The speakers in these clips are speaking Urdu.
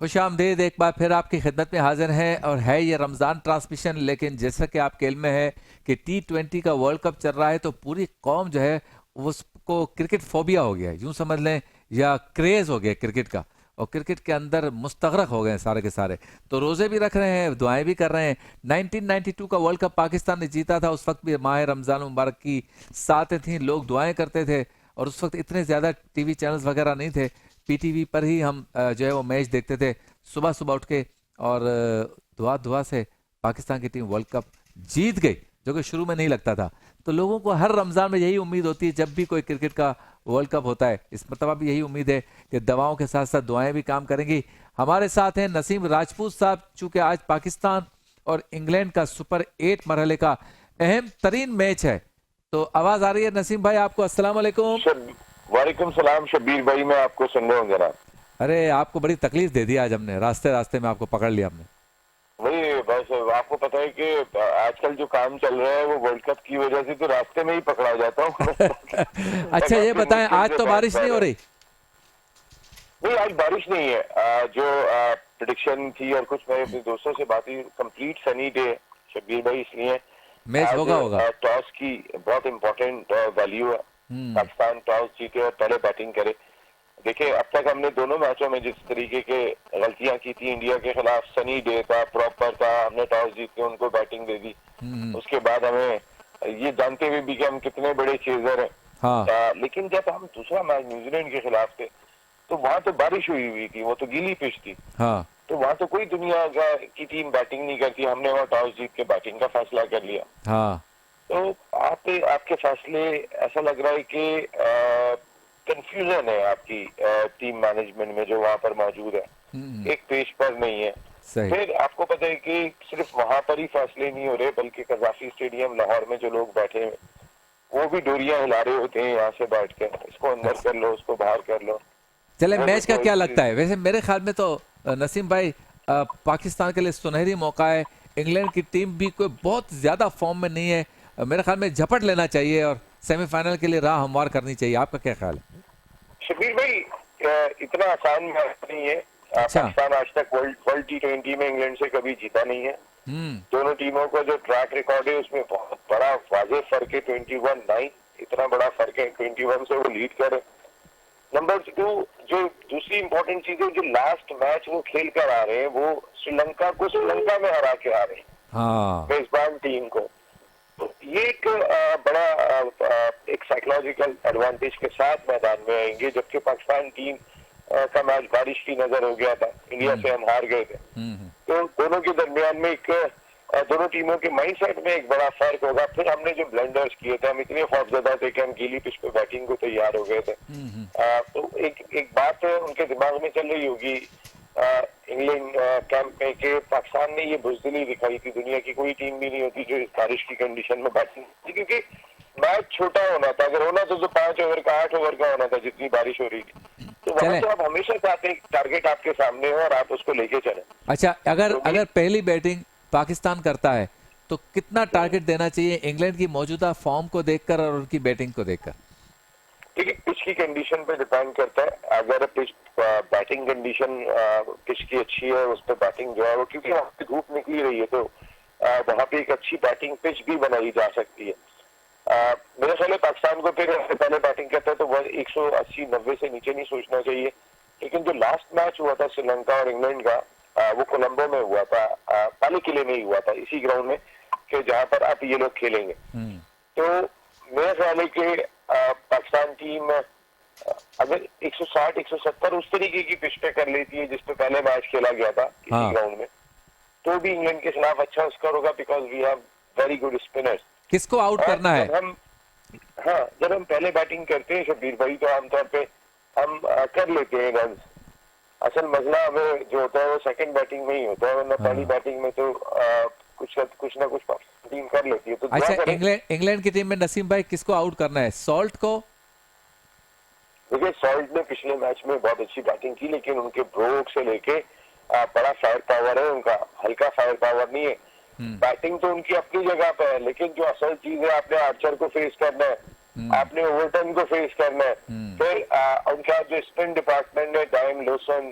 خوش آمدید ایک بار پھر آپ کی خدمت میں حاضر ہیں اور ہے یہ رمضان ٹرانسمیشن، لیکن جیسا کہ آپ کے علم میں ہے کہ T20 کا ورلڈ کپ چل رہا ہے تو پوری قوم جو ہے اس کو کرکٹ فوبیا ہو گیا ہے، یوں سمجھ لیں، یا کریز ہو گیا کرکٹ کا، اور کرکٹ کے اندر مستغرق ہو گئے ہیں سارے کے سارے. تو روزے بھی رکھ رہے ہیں، دعائیں بھی کر رہے ہیں. 1992 کا ورلڈ کپ پاکستان نے جیتا تھا، اس وقت بھی ماہ رمضان مبارک کی ساتیں تھیں، لوگ دعائیں کرتے تھے، اور اس وقت اتنے زیادہ ٹی وی چینلز وغیرہ نہیں تھے. پی ٹی وی پر ہی ہم جو ہے وہ میچ دیکھتے تھے صبح صبح اٹھ کے، اور دعا سے پاکستان کی ٹیم ورلڈ کپ جیت گئی، جو کہ شروع میں نہیں لگتا تھا. تو لوگوں کو ہر رمضان میں یہی امید ہوتی ہے جب بھی کوئی کرکٹ کا ورلڈ کپ ہوتا ہے. اس مرتبہ بھی یہی امید ہے کہ دواؤں کے ساتھ ساتھ دعائیں بھی کام کریں گی. ہمارے ساتھ ہیں نسیم راجپوت صاحب. چونکہ آج پاکستان اور انگلینڈ کا سپر 8 مرحلے کا اہم ترین میچ ہے، تو آواز آ رہی ہے نسیم بھائی آپ کو؟ السلام علیکم. وعلیکم السلام شبیر بھائی، میں آپ کو سن رہا ہوں جناب. ارے آپ کو بڑی تکلیف دے دی آج ہم نے، راستے میں آپ کو پکڑ لیا ہم نے. وہی بس آپ کو پتا ہے کہ آج کل جو کام چل رہا ہے وہ ورلڈ کپ کی وجہ سے تو راستے میں ہی پکڑا جاتا ہوں. اچھا یہ بتائیں، آج تو بارش نہیں ہو رہی؟ نہیں، آج بارش نہیں ہے. جو پریڈکشن تھی اور کچھ میں اپنے دوستوں سے بات کی، کمپلیٹ سنی ڈے شبیر بھائی. اس لیے میچ آج ہوگا ٹاس کی بہت امپورٹنٹ ویلیو ہے. پاکستان ٹاس جیتے اور پہلے بیٹنگ کرے. دیکھیں اب تک ہم نے دونوں میچوں میں جس طریقے کے غلطیاں کی تھی انڈیا کے خلاف، سنی ڈے تھا، پراپر تھا، ہم نے ٹاس جیت کے ان کو بیٹنگ دے دی. اس کے بعد ہمیں یہ جانتے ہوئے بھی کہ ہم کتنے بڑے چیزر ہیں، لیکن جب ہم دوسرا میچ نیوزی لینڈ کے خلاف تھے تو وہاں تو بارش ہوئی تھی، وہ تو گیلی پچ تھی، تو وہاں تو کوئی دنیا کی ٹیم بیٹنگ نہیں کرتی. ہم نے وہاں ٹاس جیت کے بیٹنگ کا فیصلہ کر لیا. تو آپ کے فیصلے ایسا لگ رہا ہے کہ کنفیوژن ہے آپ کی ٹیم مینجمنٹ میں جو وہاں پر موجود ہے، ایک پیج پر نہیں ہے. پھر آپ کو پتہ ہے کہ صرف وہاں پر ہی فیصلے نہیں ہو رہے، بلکہ قذافی اسٹیڈیم لاہور میں جو لوگ بیٹھے ہیں وہ بھی ڈوریاں ہلا رہے ہوتے ہیں یہاں سے بیٹھ کے، اس کو اندر کر لو، اس کو باہر کر لو. چلے میچ کا کیا لگتا ہے؟ ویسے میرے خیال میں تو نسیم بھائی پاکستان کے لیے سنہری موقع ہے. انگلینڈ کی ٹیم بھی کوئی بہت زیادہ فارم میں نہیں ہے، میرے خیال میں جھپٹ لینا چاہیے اور سیمی فائنل کے لیے راہ ہموار کرنی چاہیے. آپ کا کیا خیال ہے؟ شبیر بھائی اتنا آسان میچ نہیں ہے. پاکستان آج تک ورلڈ T20 میں انگلینڈ سے کبھی جیتا نہیں ہے. دونوں ٹیموں کا جو ٹریک ریکارڈ ہے اس میں بہت بڑا واضح فرق ہے، 21-9 اتنا بڑا فرق ہے. 21 سے وہ لیڈ کرے. نمبر 2 جو دوسری امپورٹنٹ چیز ہے، جو لاسٹ میچ وہ کھیل کر آ رہے ہیں وہ سری لنکا کو سری لنکا میں ہرا کے آ رہے ہیں میزبان ٹیم کو. یہ ایک بڑا ایک سائیکولوجیکل ایڈوانٹیج کے ساتھ میدان میں آئیں گے، جبکہ پاکستان ٹیم کا میچ بارش کی نظر ہو گیا تھا، انڈیا سے ہم ہار گئے تھے. تو دونوں کے درمیان میں ایک دونوں ٹیموں کے مائنڈ سیٹ میں ایک بڑا فرق ہوگا. پھر ہم نے جو بلنڈرز کیے تھے، ہم اتنے خوفزدہ تھے کہ ہم گیلی پچ پہ بیٹنگ کو تیار ہو گئے تھے. تو ایک بات ان کے دماغ میں چل رہی ہوگی انگلینڈ کیمپ میں کہ پاکستان نے یہ بزدلی دکھائی تھی، دنیا کی کوئی ٹیم بھی نہیں ہوتی جو اس بارش کی کنڈیشن میں بیٹنگ تھی، کیونکہ میچ چھوٹا ہونا تھا. اگر ہونا تو 5 اوور کا 8 اوور کا ہونا تھا جتنی بارش ہو رہی تھی. تو وہاں تو آپ ہمیشہ چاہتے ہیں ٹارگیٹ آپ کے سامنے ہو اور آپ اس کو لے کے چلیں. اچھا اگر پہلی بیٹنگ پاکستان کرتا ہے تو کتنا ٹارگیٹ دینا چاہیے انگلینڈ کی موجودہ فارم کو دیکھ کر اور ان کی بیٹنگ کو دیکھ کر؟ دیکھیے پچ کی کنڈیشن پہ ڈیپینڈ کرتا ہے. اگر بیٹنگ کنڈیشن پچ کی اچھی ہے اس پہ بیٹنگ جو ہے وہ، کیونکہ وہاں پہ دھوپ نکلی رہی ہے تو وہاں پہ ایک اچھی بیٹنگ پچ بھی بنائی جا سکتی ہے. میرے خیال ہے پاکستان کو پھر پہلے بیٹنگ کرتا ہے تو 180-90 سے نیچے نہیں سوچنا چاہیے. لیکن جو لاسٹ میچ ہوا تھا سری لنکا اور انگلینڈ کا، وہ کولمبو میں ہوا تھا، پالے قلعے میں ہی ہوا تھا، اسی گراؤنڈ میں کہ جہاں پر اب یہ لوگ کھیلیں گے. تو میرا خیال ہے کہ پاکستان ٹیم اگر 160-170 اس طریقے کی پچ پہ کر لیتی ہے جس پہ پہلے میچ کھیلا گیا تھا اسی گراؤنڈ میں، تو بھی انگلینڈ کے خلاف اچھا اسکور ہوگا، because we have very good spinners. کس کو آؤٹ کرنا ہے؟ جب ہم پہلے بیٹنگ کرتے ہیں شبیر بھائی تو عام طور پہ ہم کر لیتے ہیں رنز. اصل مسئلہ ہمیں جو ہوتا ہے وہ سیکنڈ بیٹنگ میں ہی ہوتا ہے، ورنہ پہلی بیٹنگ میں تو کچھ نہ کچھ ٹیم کر لیتی ہے. تو اچھا انگلینڈ کی ٹیم میں نسیم بھائی کس کو آؤٹ کرنا ہے؟ سالٹ کو؟ دیکھیے سالٹ نے پچھلے میچ میں بہت اچھی بیٹنگ کی، لیکن ان کے بروک سے لے کے بڑا فائر پاور ہے ان کا، ہلکا فائر پاور نہیں ہے. بیٹنگ تو ان کی اپنی جگہ پہ ہے، لیکن جو اصل چیز ہے آپ نے آرچر کو فیس کرنا ہے، آپ نے اوورٹن کو فیس کرنا ہے. پھر ان کا جو اسپن ڈپارٹمنٹ ہے، ڈائم loosen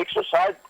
160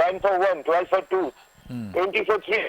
10 for 1, 12 for 2, 20 for 3।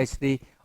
HD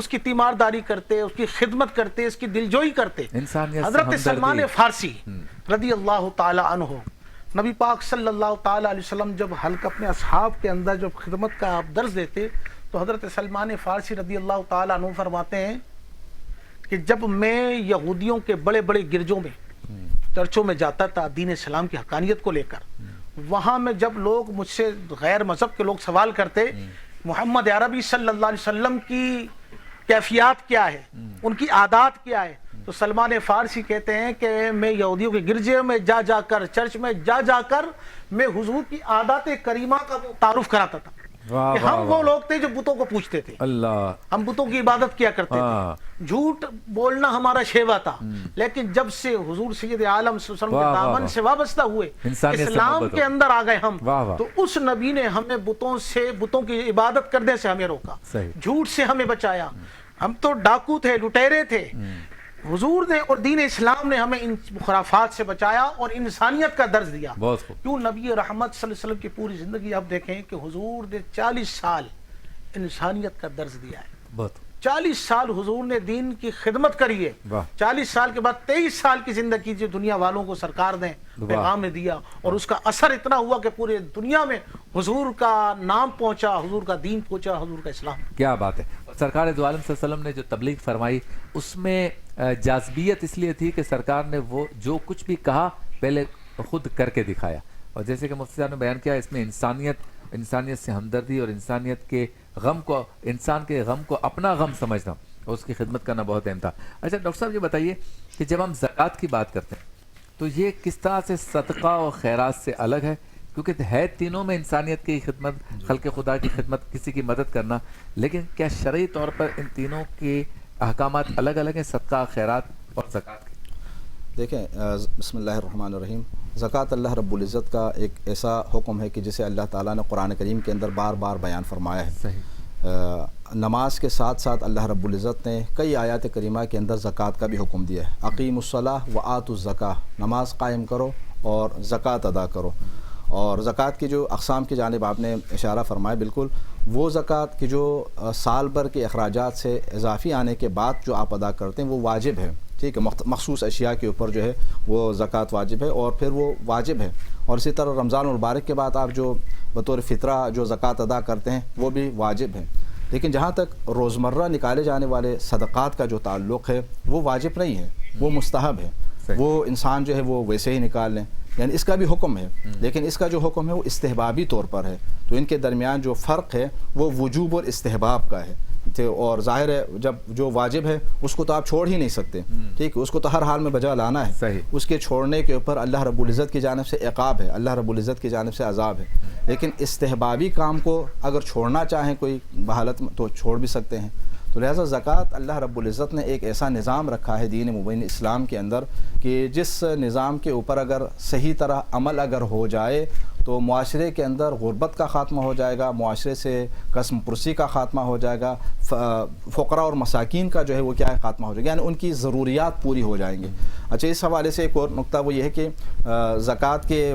اس کی تیمارداری کرتے، اس کی خدمت کرتے، اس کی دلجوئی کرتے. انسانیت سے حضرت ہمدردی. سلمان فارسی رضی اللہ تعالی عنہ، نبی پاک صلی اللہ تعالی علیہ وسلم جب حلقہ اپنے اصحاب کے اندر جب خدمت کا آپ درس دیتے تو حضرت سلمان فارسی رضی اللہ تعالی عنہ فرماتے ہیں کہ جب میں یہودیوں کے بڑے بڑے گرجوں میں چرچوں میں جاتا تھا دین اسلام کی حقانیت کو لے کر، وہاں میں جب لوگ مجھ سے غیر مذہب کے لوگ سوال کرتے محمد عربی صلی اللہ علیہ وسلم کی کیفیات کیا ہے، ان کی عادات کیا ہے، تو سلمان فارسی کہتے ہیں کہ میں یہودیوں کے گرجے میں جا جا کر، چرچ میں جا جا کر میں حضور کی عادات کریمہ کا تعارف کراتا تھا کہ ہم وہ لوگ تھے جو بتوں کو پوچھتے تھے، اللہ، ہم بتوں کی عبادت کیا کرتے تھے، جھوٹ بولنا ہمارا شیوا تھا، لیکن جب سے حضور سید عالم صلی اللہ علیہ وسلم کے دامن سے وابستہ ہوئے، اسلام کے اندر آ گئے ہم، تو اس نبی نے ہمیں بتوں کی عبادت کرنے سے ہمیں روکا، جھوٹ سے ہمیں بچایا. ہم تو ڈاکو تھے، لٹیرے تھے، حضور نے اور دین اسلام نے ہمیں ان خرافات سے بچایا اور انسانیت کا درس دیا. کیوں نبی رحمت صلی اللہ علیہ وسلم کی پوری زندگی آپ دیکھیں کہ حضور نے 40 سال انسانیت کا درس دیا ہے. 40 سال حضور نے دین کی خدمت کری ہے. 40 سال کے بعد 23 سال کی زندگی جو دنیا والوں کو سرکار نے پیغام میں دیا، اور اس کا اثر اتنا ہوا کہ پورے دنیا میں حضور کا نام پہنچا، حضور کا دین پہنچا، حضور کا اسلام. کیا بات ہے. سرکار دو عالم صلی اللہ علیہ وسلم نے جو تبلیغ فرمائی اس میں جاذبیت اس لیے تھی کہ سرکار نے وہ جو کچھ بھی کہا پہلے خود کر کے دکھایا، اور جیسے کہ مفتی صاحب نے بیان کیا اس میں انسانیت سے ہمدردی اور انسانیت کے غم کو، انسان کے غم کو اپنا غم سمجھنا اور اس کی خدمت کرنا بہت اہم تھا. اچھا ڈاکٹر صاحب یہ بتائیے کہ جب ہم زکوٰۃ کی بات کرتے ہیں تو یہ کس طرح سے صدقہ اور خیرات سے الگ ہے؟ کیونکہ ہے تینوں میں انسانیت کی خدمت، خلق خدا کی خدمت، کسی کی مدد کرنا، لیکن کیا شرعی طور پر ان تینوں کے احکامات الگ الگ ہیں، صدقہ، خیرات اور زکوٰۃ کے؟ دیکھیں، بسم اللہ الرحمن الرحیم، زکوٰۃ اللہ رب العزت کا ایک ایسا حکم ہے کہ جسے اللہ تعالیٰ نے قرآن کریم کے اندر بار بار بیان فرمایا ہے. صحیح. نماز کے ساتھ ساتھ اللہ رب العزت نے کئی آیات کریمہ کے اندر زکوٰۃ کا بھی حکم دیا ہے. اقیم الصلاۃ وآتوا الزکاۃ، نماز قائم کرو اور زکوٰۃ ادا کرو. اور زکوٰۃ کی جو اقسام کی جانب آپ نے اشارہ فرمایا، بالکل وہ زکوٰۃ کی جو سال بھر کے اخراجات سے اضافی آنے کے بعد جو آپ ادا کرتے ہیں وہ واجب ہے. ٹھیک ہے، مخصوص اشیاء کے اوپر جو ہے وہ زکوٰۃ واجب ہے، اور پھر وہ واجب ہے. اور اسی طرح رمضان المبارک کے بعد آپ جو بطور فطرہ جو زکوٰۃ ادا کرتے ہیں وہ بھی واجب ہے. لیکن جہاں تک روزمرہ نکالے جانے والے صدقات کا جو تعلق ہے وہ واجب نہیں ہے، وہ مستحب ہے. وہ انسان جو ہے وہ ویسے ہی نکال لیں، یعنی اس کا بھی حکم ہے، لیکن اس کا جو حکم ہے وہ استحبابی طور پر ہے. تو ان کے درمیان جو فرق ہے وہ وجوب اور استحباب کا ہے. اور ظاہر ہے جب جو واجب ہے اس کو تو آپ چھوڑ ہی نہیں سکتے، ٹھیک ہے، اس کو تو ہر حال میں بجا لانا ہے. صحیح. اس کے چھوڑنے کے اوپر اللہ رب العزت کی جانب سے عقاب ہے، اللہ رب العزت کی جانب سے عذاب ہے. لیکن استحبابی کام کو اگر چھوڑنا چاہیں کوئی بحالت میں تو چھوڑ بھی سکتے ہیں. تو لہٰذا زکوٰۃ اللہ رب العزت نے ایک ایسا نظام رکھا ہے دین مبین اسلام کے اندر کہ جس نظام کے اوپر اگر صحیح طرح عمل اگر ہو جائے تو معاشرے کے اندر غربت کا خاتمہ ہو جائے گا، معاشرے سے قسم پرسی کا خاتمہ ہو جائے گا، فقراء اور مساکین کا جو ہے وہ کیا ہے خاتمہ ہو جائے گا، یعنی ان کی ضروریات پوری ہو جائیں گے. اچھا، اس حوالے سے ایک اور نقطہ وہ یہ ہے کہ زکوٰۃ کے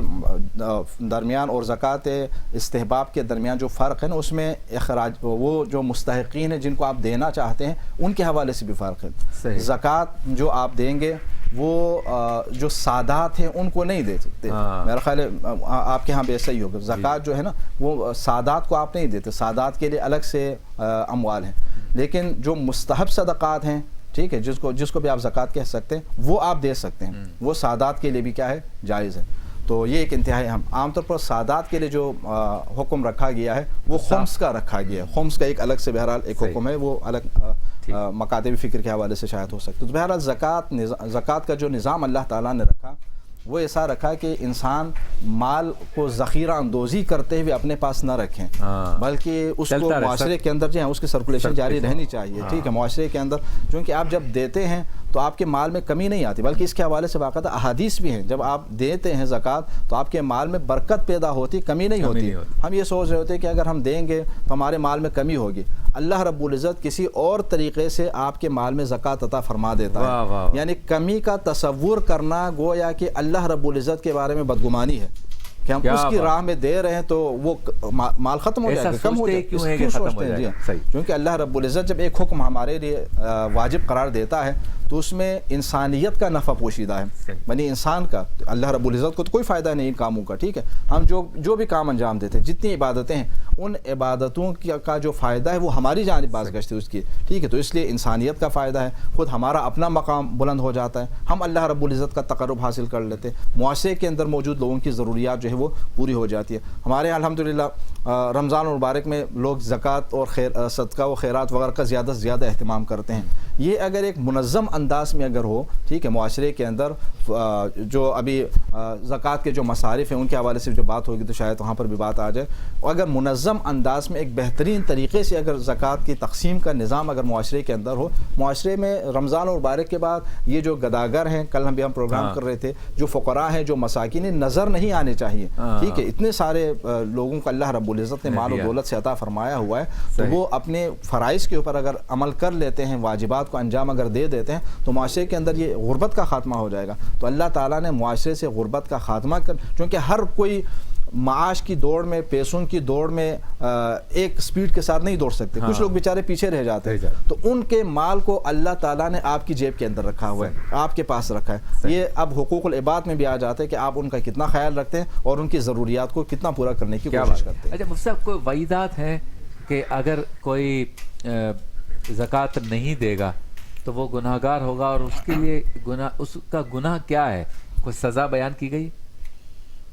درمیان اور زکوٰۃ استحباب کے درمیان جو فرق ہے نا، اس میں اخراج وہ جو مستحقین ہیں جن کو آپ دینا چاہتے ہیں ان کے حوالے سے بھی فرق ہے. زکوٰۃ جو آپ دیں گے وہ جو سادات ہیں ان کو نہیں دے سکتے. میرا خیال ہے آپ کے ہاں بھی ایسا ہی ہوگا. زکوٰۃ جو ہے نا وہ سادات کو آپ نہیں دیتے، سادات کے لیے الگ سے اموال ہیں. لیکن جو مستحب صدقات ہیں، ٹھیک ہے، جس کو بھی آپ زکوٰۃ کہہ سکتے ہیں، وہ آپ دے سکتے ہیں. وہ سادات کے لیے بھی کیا ہے، جائز ہے. تو یہ ایک انتہائی عام طور پر سادات کے لیے جو حکم رکھا گیا ہے وہ خمس کا رکھا گیا ہے. خمس کا ایک الگ سے بہرحال ایک حکم ہے، وہ الگ مکاتب فکر کے حوالے سے شاید ہو سکتا ہے. تو بہرحال زکوٰۃ کا جو نظام اللہ تعالیٰ نے رکھا وہ ایسا رکھا کہ انسان مال کو ذخیرہ اندوزی کرتے ہوئے اپنے پاس نہ رکھیں، بلکہ اس کو معاشرے کے اندر جو ہے اس کی سرکولیشن جاری رہنی چاہیے. ٹھیک ہے، معاشرے کے اندر، چونکہ آپ جب دیتے ہیں تو آپ کے مال میں کمی نہیں آتی، بلکہ اس کے حوالے سے باقاعدہ احادیث بھی ہیں. جب آپ دیتے ہیں زکوٰۃ تو آپ کے مال میں برکت پیدا ہوتی، کمی نہیں ہوتی. ہم یہ سوچ رہے ہوتے ہیں کہ اگر ہم دیں گے تو ہمارے مال میں کمی ہوگی. اللہ رب العزت کسی اور طریقے سے آپ کے مال میں زکوٰۃ عطا فرما دیتا ہے. یعنی کمی کا تصور کرنا گویا کہ اللہ رب العزت کے بارے میں بدگمانی ہے. کہ ہم اس کی راہ میں دے رہے ہیں تو وہ مال ختم ہو جائے گا, کم ہو جائے گا. کیوں سوچتے ہیں؟ جی, کیونکہ اللہ رب العزت جب ایک حکم ہمارے لیے واجب قرار دیتا ہے تو اس میں انسانیت کا نفع پوشیدہ ہے, یعنی انسان کا. اللہ رب العزت کو تو کوئی فائدہ نہیں ان کاموں کا, ٹھیک ہے. ہم جو بھی کام انجام دیتے ہیں, جتنی عبادتیں ہیں, ان عبادتوں کا جو فائدہ ہے وہ ہماری جانب بازگشت ہے اس کی, ٹھیک ہے. تو اس لیے انسانیت کا فائدہ ہے, خود ہمارا اپنا مقام بلند ہو جاتا ہے, ہم اللہ رب العزت کا تقرب حاصل کر لیتے ہیں, معاشرے کے اندر موجود لوگوں کی ضروریات جو ہے وہ پوری ہو جاتی ہے. ہمارے یہاں الحمدللہ رمضان المبارک میں لوگ زکوٰۃ اور صدقہ و خیرات وغیرہ کا زیادہ سے زیادہ اہتمام کرتے ہیں. یہ اگر ایک منظم انداز میں اگر ہو, ٹھیک ہے, معاشرے کے اندر جو ابھی زکوٰۃ کے جو مصارف ہیں ان کے حوالے سے جو بات ہوگی تو شاید وہاں پر بھی بات آ جائے, اور اگر منظم انداز میں ایک بہترین طریقے سے اگر زکوٰۃ کی تقسیم کا نظام اگر معاشرے کے اندر ہو, معاشرے میں رمضان المبارک کے بعد یہ جو گداگر ہیں, کل ہم پروگرام کر رہے تھے, جو فقراء ہیں, جو مساکین, نظر نہیں آنے چاہیے, ٹھیک ہے. اتنے سارے لوگوں کو اللہ رب العزت نے مال و دولت سے عطا فرمایا ہوا ہے, تو وہ اپنے فرائض کے اوپر اگر عمل کر لیتے ہیں, واجبات کو انجام اگر دے دیتے ہیں, تو معاشرے کے اندر یہ غربت کا خاتمہ ہو جائے گا. تو اللہ تعالیٰ نے معاشرے سے غربت کا خاتمہ چونکہ ہر کوئی معاش کی دوڑ میں, پیسوں کی دوڑ میں ایک سپیڈ کے ساتھ نہیں دوڑ سکتے, کچھ لوگ بیچارے پیچھے رہ جاتے ہیں, تو ان کے مال کو اللہ تعالیٰ نے آپ کی جیب کے اندر رکھا ہوا ہے, آپ کے پاس رکھا ہے. یہ اب حقوق العباد میں بھی آ جاتے ہیں کہ آپ ان کا کتنا خیال رکھتے ہیں اور ان کی ضروریات کو کتنا پورا کرنے کی کوشش کرتے ہیں. اچھا مفتی صاحب, کوئی وعیدات ہیں کہ اگر کوئی زکوٰۃ نہیں دے گا تو وہ گناہ گار ہوگا, اور اس کے لیے اس کا گناہ کیا ہے, کوئی سزا بیان کی گئی؟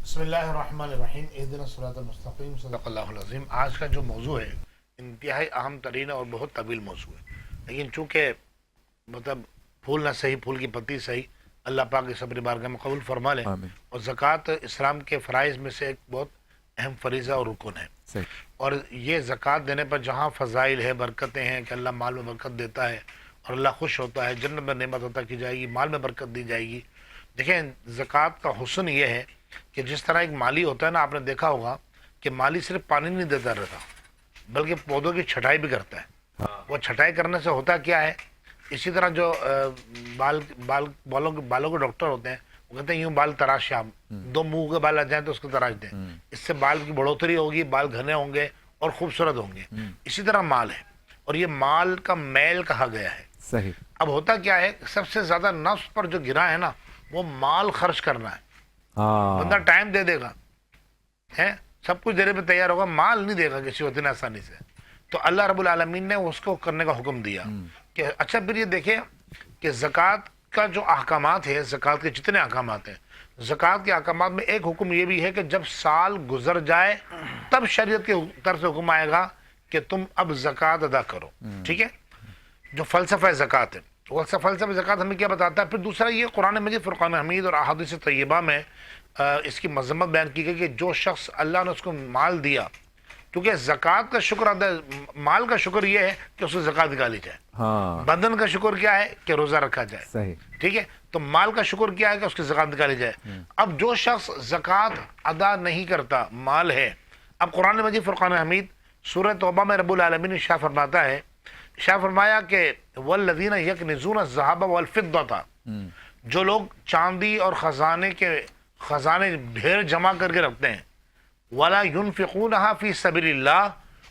بسم اللہ الرحمن الرحیم, اہدنا الصراط المستقیم, صدق اللہ العظیم. آج کا جو موضوع ہے انتہائی اہم ترین اور بہت طویل موضوع ہے, لیکن چونکہ مطلب پھول نہ صحیح, پھول کی پتی صحیح, اللہ پاک کی صبر بارگاہ میں قبول فرما لیں. اور زکوٰۃ اسلام کے فرائض میں سے ایک بہت اہم فریضہ اور رکن ہے, اور یہ زکوٰۃ دینے پر جہاں فضائل ہے, برکتیں ہیں کہ اللہ مال میں برکت دیتا ہے اور اللہ خوش ہوتا ہے, جنت میں نعمت عطا کی جائے گی, مال میں برکت دی جائے گی. دیکھیں زکوٰۃ کا حسن یہ ہے کہ جس طرح ایک مالی ہوتا ہے نا, آپ نے دیکھا ہوگا کہ مالی صرف پانی نہیں دیتا رہتا بلکہ پودوں کی چھٹائی بھی کرتا ہے. وہ چھٹائی کرنے سے ہوتا کیا ہے, اسی طرح جو بالوں کے ڈاکٹر ہوتے ہیں وہ کہتے ہیں یوں بال تراش, آپ 2 منہ کے بال آ جائیں تو اس کو تراش دیں, اس سے بال کی بڑھوتری ہوگی, بال گھنے ہوں گے اور خوبصورت ہوں گے. اسی طرح مال ہے, اور یہ مال کا میل کہا گیا ہے. صحیح. اب ہوتا کیا ہے, سب سے زیادہ نفس پر جو گرا ہے نا وہ مال خرچ کرنا ہے. بندہ ٹائم دے دے گا, سب کچھ دینے پہ تیار ہوگا, مال نہیں دے گا کسی وقت آسانی سے. تو اللہ رب العالمین نے اس کو کرنے کا حکم دیا کہ اچھا پھر یہ دیکھیں کہ زکوٰۃ کا جو احکامات ہے, زکوٰۃ کے جتنے احکامات ہیں, زکوٰۃ کے احکامات میں ایک حکم یہ بھی ہے کہ جب سال گزر جائے تب شریعت کی طرف سے حکم آئے گا کہ تم اب زکوٰۃ ادا کرو. ٹھیک ہے, جو فلسفہ زکوٰۃ ہے, فلسفہ زکوٰۃ ہمیں کیا بتاتا ہے. پھر دوسرا یہ قرآن مجید, فرقان حمید اور احادیث طیبہ میں اس کی مذمت بیان کی گئی کہ جو شخص اللہ نے اس کو مال دیا, کیونکہ زکوٰۃ کا شکر ادا, مال کا شکر یہ ہے کہ اس کو زکوٰۃ نکالی جائے, بدن کا شکر کیا ہے کہ روزہ رکھا جائے. صحیح. ٹھیک ہے, تو مال کا شکر کیا ہے کہ اس کی زکوٰۃ نکالی جائے. اب جو شخص زکوٰۃ ادا نہیں کرتا, مال ہے, اب قرآن مجید فرقان حمید سورہ توبہ میں رب العالمین ارشاد فرماتا ہے, ارشاد فرمایا کہ والذین یکنزون الذھب والفضۃ, جو لوگ چاندی اور خزانے ڈھیر جمع کر کے رکھتے ہیں, ولا ينفقونها فی سبیل اللہ,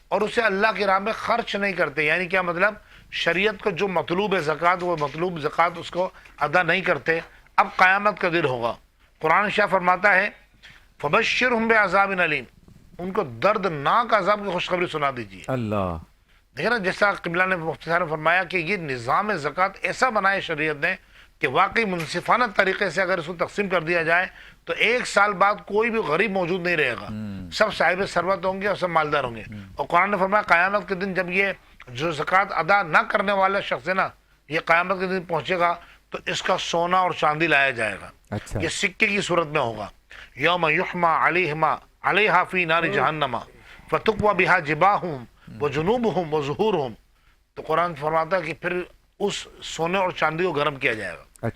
اور اسے اللہ کی راہ میں خرچ نہیں کرتے. یعنی کیا مطلب, شریعت کو جو مطلوب ہے زکوٰۃ, وہ مطلوب زکوٰۃ اس کو ادا نہیں کرتے. اب قیامت کا دن ہوگا, قرآن شاہ فرماتا ہے فبشرہم بعذاب علیم, ان کو دردناک عذاب کی خوشخبری سنا دیجیے. اللہ. دیکھیں نا, جس طرح قبلہ نے مفتی صاحب نے فرمایا کہ یہ نظام زکوٰۃ ایسا بنائے شریعت نے کہ واقعی منصفانہ طریقے سے اگر اس کو تقسیم کر دیا جائے تو 1 سال بعد کوئی بھی غریب موجود نہیں رہے گا, سب صاحب ثروت ہوں گے اور سب مالدار ہوں گے. اور قرآن نے فرمایا قیامت کے دن جب یہ جو زکوٰۃ ادا نہ کرنے والا شخص ہے نا, یہ قیامت کے دن پہنچے گا تو اس کا سونا اور چاندی لایا جائے گا. یہ سکے کی صورت میں ہوگا. یوم یحما علیہا فی نار جہنم فتکوی بہا جباہہم وجنوبہم وظہورہم. تو قرآن فرماتا ہے کہ پھر اس سونے اور چاندی کو گرم کیا جائے گا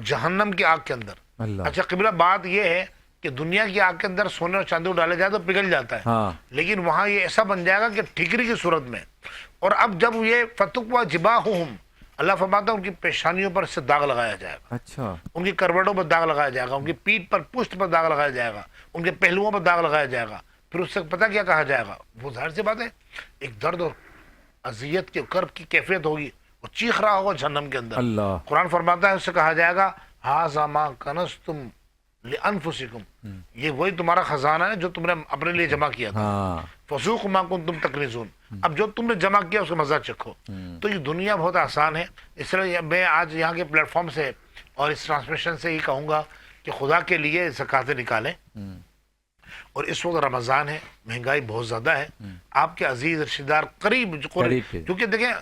جہنم کی آگ کے اندر. اچھا قبلہ, بات یہ ہے کہ دنیا کی آگ کے اندر سونے اور چاندی کو ڈالا جائے تو پگھل جاتا ہے, لیکن وہاں یہ ایسا بن جائے گا کہ ٹھیکری کی صورت میں. اور اب جب یہ فتکوی جباہہم, اللہ فرماتا ہے ان کی پیشانیوں پر سے داغ لگایا جائے گا, ان کی کروٹوں پر داغ لگایا جائے گا, ان کی پیٹھ پر, پشت پر داغ لگایا جائے گا, ان کے پہلوؤں پر داغ لگایا جائے گا, پھر اس سے پتہ کیا کہا جائے گا, وہ ظاہر سی بات ہے ایک درد اور اذیت کے کرب کی کیفیت ہوگی, وہ چیخ رہا ہوگا جہنم کے اندر. اللہ قرآن فرماتا ہے اس سے کہا جائے گا ھذا ما کنزتم لانفسکم, یہ وہی تمہارا خزانہ ہے جو تم نے اپنے لیے جمع کیا تھا, ہاں فذوقوا ما کنتم تکنزون, اب جو تم نے جمع کیا اس کا مزہ چکھو. تو یہ دنیا بہت آسان ہے, اس لیے میں آج یہاں کے پلیٹ فارم سے اور اس ٹرانسمیشن سے یہ کہوں گا کہ خدا کے لیے زکاتیں نکالیں. اور اس وقت رمضان ہے, مہنگائی بہت زیادہ ہے, آپ کے عزیز رشتہ دار قریب کیونکہ دیکھیں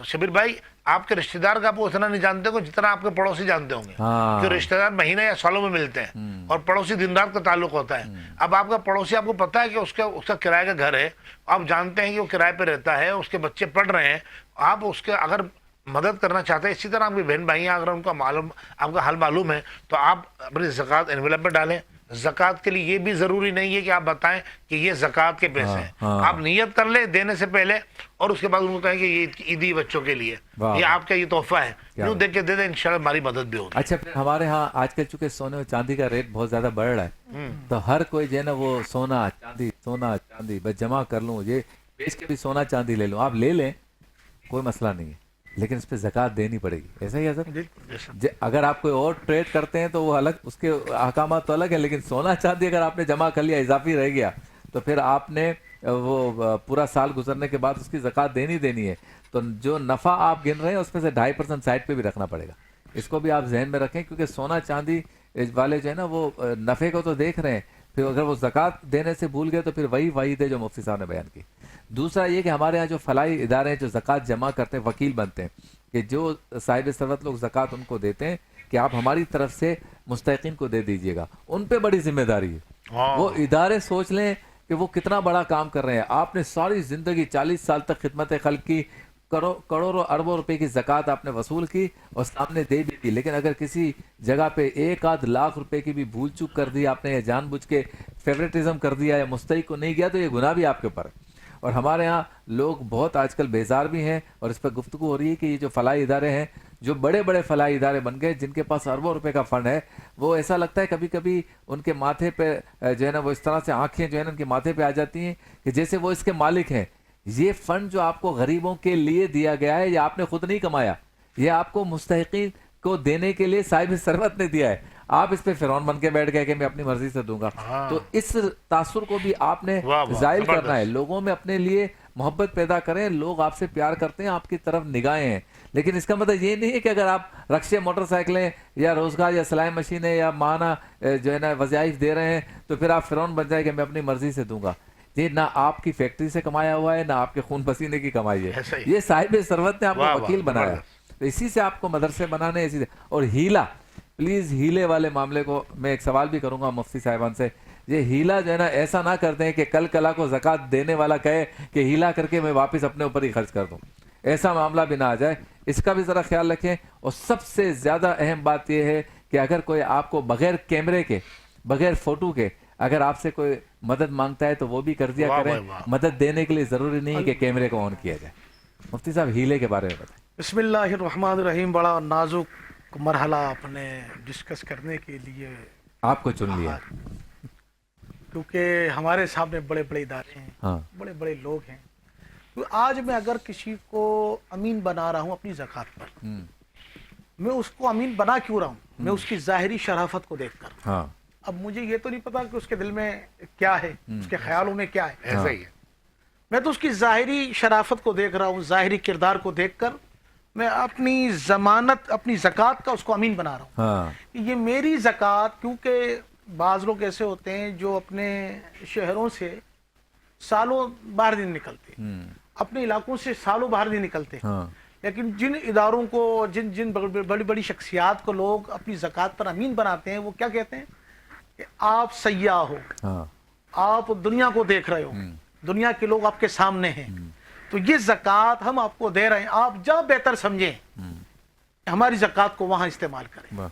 شبیر بھائی, آپ کے رشتہ دار کا آپ کو اتنا نہیں جانتے ہو جتنا آپ کے پڑوسی جانتے ہوں گے, کہ رشتہ دار مہینے یا سالوں میں ملتے ہیں اور پڑوسی دن رات کا تعلق ہوتا ہے. اب آپ کا پڑوسی آپ کو پتا ہے کہ اس کا کرائے کا گھر ہے, آپ جانتے ہیں کہ وہ کرائے پہ رہتا ہے, اس کے بچے پڑھ رہے ہیں, آپ اس کے اگر مدد کرنا چاہتے ہیں, اسی طرح آپ کی بہن بھائی ہیں, اگر ان کا معلوم آپ کا حال معلوم ہے تو آپ اپنی زکوٰۃ انویلپ میں ڈالیں. زکوٰۃ کے لیے یہ بھی ضروری نہیں ہے کہ آپ بتائیں کہ یہ زکوٰۃ کے پیسے ہیں, آپ نیت کر لیں دینے سے پہلے, اور اس کے بعد ان کو کہیں کہ یہ عیدی بچوں کے لیے, یہ آپ کا یہ تحفہ ہے, یوں دیکھ کے دے دیں, انشاءاللہ ہماری مدد بھی ہوگی. اچھا, پھر ہمارے ہاں آج کل چونکہ سونے اور چاندی کا ریٹ بہت زیادہ بڑھ رہا ہے, تو ہر کوئی جو ہے نا وہ سونا چاندی بس جمع کر لوں, یہ بیچ کے بھی سونا چاندی لے لوں. آپ لے لیں, کوئی مسئلہ نہیں ہے, لیکن اس پہ زکوٰۃ دینی پڑے گی, ایسا ہی ہے سر؟ اگر آپ کوئی اور ٹریڈ کرتے ہیں تو وہ الگ, اس کے احکامات تو الگ ہیں, لیکن سونا چاندی اگر آپ نے جمع کر لیا, اضافی رہ گیا, تو پھر آپ نے وہ پورا سال گزرنے کے بعد اس کی زکوٰۃ دینی ہے. تو جو نفع آپ گن رہے ہیں اس میں سے 2.5% سائڈ پہ بھی رکھنا پڑے گا. اس کو بھی آپ ذہن میں رکھیں, کیونکہ سونا چاندی والے جو ہے نا وہ نفع کو تو دیکھ رہے ہیں, پھر اگر وہ زکوٰۃ دینے سے بھول گئے تو پھر وہی وعید ہے جو مفتی صاحب نے بیان کی. دوسرا یہ کہ ہمارے ہاں جو فلاحی ادارے ہیں جو زکوٰۃ جمع کرتے ہیں, وکیل بنتے ہیں, کہ جو صاحب ثروت لوگ زکوٰۃ ان کو دیتے ہیں کہ آپ ہماری طرف سے مستحقین کو دے دیجئے گا, ان پہ بڑی ذمہ داری ہے. وہ ادارے سوچ لیں کہ وہ کتنا بڑا کام کر رہے ہیں. آپ نے ساری زندگی 40 سال تک خدمت خلق کی, کروڑوں اربوں روپے کی زکوٰۃ آپ نے وصول کی اور سامنے دے بھی دی, لیکن اگر کسی جگہ پہ 1-8 لاکھ روپے کی بھی بھول چوک کر دی آپ نے, یا جان بوجھ کے فیوریٹزم کر دیا, یا مستحق کو نہیں گیا, تو یہ گناہ بھی آپ کے اوپر ہے. اور ہمارے ہاں لوگ بہت آج کل بیزار بھی ہیں, اور اس پہ گفتگو ہو رہی ہے کہ یہ جو فلاحی ادارے ہیں, جو بڑے بڑے فلاحی ادارے بن گئے جن کے پاس اربوں روپے کا فنڈ ہے, وہ ایسا لگتا ہے کبھی کبھی ان کے ماتھے پہ جو ہے نا وہ اس طرح سے آنکھیں جو ہے نا ان کے ماتھے پہ آ جاتی ہیں کہ جیسے وہ اس کے مالک ہیں. یہ فنڈ جو آپ کو غریبوں کے لیے دیا گیا ہے, یہ آپ نے خود نہیں کمایا, یہ آپ کو مستحقین کو دینے کے لیے صاحب ثروت نے دیا ہے. آپ اس پہ فرعون بن کے بیٹھ گئے کہ میں اپنی مرضی سے دوں گا. تو اس تاثر کو بھی آپ نے زائل کرنا ہے, لوگوں میں اپنے لیے محبت پیدا کریں. لوگ آپ سے پیار کرتے ہیں, آپ کی طرف نگاہیں ہیں, لیکن اس کا مطلب یہ نہیں ہے کہ اگر آپ رکشے, موٹر سائیکلیں یا روزگار یا سلائی مشینیں یا ماہانہ جو ہے نا وظائف دے رہے ہیں تو پھر آپ فرعون بن جائے کہ میں اپنی مرضی سے دوں گا. یہ نہ آپ کی فیکٹری سے کمایا ہوا ہے, نہ آپ کے خون پسینے کی کمائی ہے, یہ صاحب ثروت نے آپ کو وکیل بنایا. تو اسی سے آپ کو مدرسے بنانے, اسی سے. اور ہیلا, پلیز ہیلے والے معاملے کو میں ایک سوال بھی کروں گا مفتی صاحبان سے. یہ ہیلا جو ہے نا ایسا نہ کرتے ہیں کہ کل کلا کو زکوٰۃ دینے والا کہے کہ ہیلا کر کے میں واپس اپنے اوپر ہی خرچ کر دوں, ایسا معاملہ بھی نہ آ جائے. اس کا بھی ذرا خیال رکھیں. اور سب سے زیادہ اہم بات یہ ہے کہ اگر کوئی آپ کو بغیر کیمرے کے, بغیر فوٹو کے اگر آپ سے کوئی مدد مانگتا ہے تو وہ بھی کر دیا کریں. مدد دینے کے لیے ضروری نہیں ہے کہ کیمرے کو آن کیا جائے. مفتی صاحب ہیلے کے بارے میں بتائیں. بسم اللہ الرحمن الرحیم. بڑا نازک مرحلہ آپ نے ڈسکس کرنے کے لیے آپ کو چن لیا, کیونکہ ہمارے سامنے بڑے بڑے ادارے ہیں, بڑے بڑے لوگ ہیں. تو آج میں اگر کسی کو امین بنا رہا ہوں اپنی زکوٰۃ پر, میں اس کو امین بنا کیوں رہا ہوں؟ میں اس کی ظاہری شرافت کو دیکھ کر. اب مجھے یہ تو نہیں پتا کہ اس کے دل میں کیا ہے, اس کے خیالوں میں کیا ہے. ایسا ہی ہے. میں تو اس کی ظاہری شرافت کو دیکھ رہا ہوں, ظاہری کردار کو دیکھ کر میں اپنی ضمانت, اپنی زکوٰۃ کا اس کو امین بنا رہا ہوں کہ یہ میری زکوٰۃ. کیونکہ بعض لوگ ایسے ہوتے ہیں جو اپنے شہروں سے سالوں باہر نہیں نکلتے, اپنے علاقوں سے سالوں باہر نہیں نکلتے, لیکن جن اداروں کو, جن بڑی بڑی شخصیات کو لوگ اپنی زکوٰۃ پر امین بناتے ہیں, وہ کیا کہتے ہیں کہ آپ سیاح ہو, آپ دنیا کو دیکھ رہے ہو, دنیا کے لوگ آپ کے سامنے ہیں, تو یہ زکوٰۃ ہم آپ کو دے رہے ہیں, آپ جہاں بہتر سمجھیں ہماری زکوٰۃ کو وہاں استعمال کریں.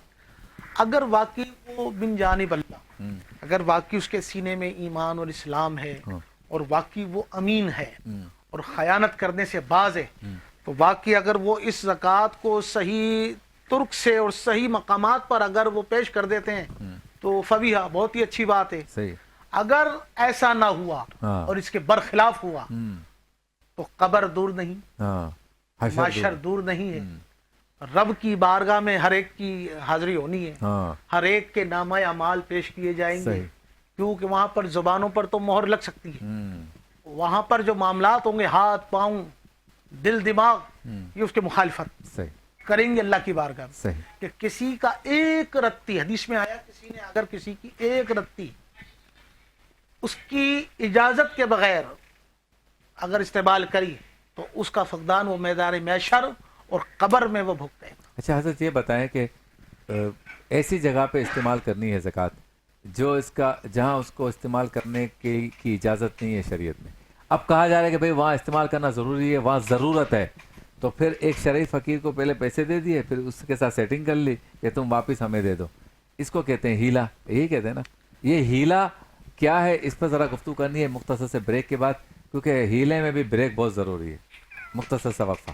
اگر واقعی وہ بن جانب اللہ, اگر واقعی اس کے سینے میں ایمان اور اسلام ہے, اور واقعی وہ امین ہے اور خیانت کرنے سے باز ہے, تو واقعی اگر وہ اس زکوٰۃ کو صحیح ترک سے اور صحیح مقامات پر اگر وہ پیش کر دیتے ہیں تو فبیہا بہت ہی اچھی بات ہے. صحیح. اگر ایسا نہ ہوا اور اس کے برخلاف ہوا تو قبر دور نہیں, محشر دور نہیں ہے. رب کی بارگاہ میں ہر ایک کی حاضری ہونی ہے, ہر ایک کے نامہ اعمال پیش کیے جائیں گے, کیونکہ وہاں پر زبانوں پر تو مہر لگ سکتی ہے. وہاں پر جو معاملات ہوں گے, ہاتھ پاؤں دل دماغ, یہ اس کے مخالفت کریں گے اللہ کی بارگاہ میں. کہ کسی کا ایک رتی, حدیث میں آیا کسی نے اگر کسی کی ایک رتی اس کی اجازت کے بغیر اگر استعمال کری تو اس کا فقدان وہ میدان محشر اور قبر میں وہ بھگتے ہیں. اچھا حضرت یہ بتائیں کہ ایسی جگہ پہ استعمال کرنی ہے زکوٰۃ جو اس کا جہاں اس کو استعمال کرنے کی اجازت نہیں ہے شریعت میں. اب کہا جا رہا ہے کہ بھئی وہاں استعمال کرنا ضروری ہے, وہاں ضرورت ہے, تو پھر ایک شرعی فقیر کو پہلے پیسے دے دیے, پھر اس کے ساتھ سیٹنگ کر لی کہ تم واپس ہمیں دے دو. اس کو کہتے ہیں ہیلا, یہی کہتے ہیں نا. یہ ہیلا کیا ہے, اس پر ذرا گفتگو کرنی ہے مختصر سے بریک کے بعد, کیونکہ ہیلے میں بھی بریک بہت ضروری ہے. مختصر سا وقفہ.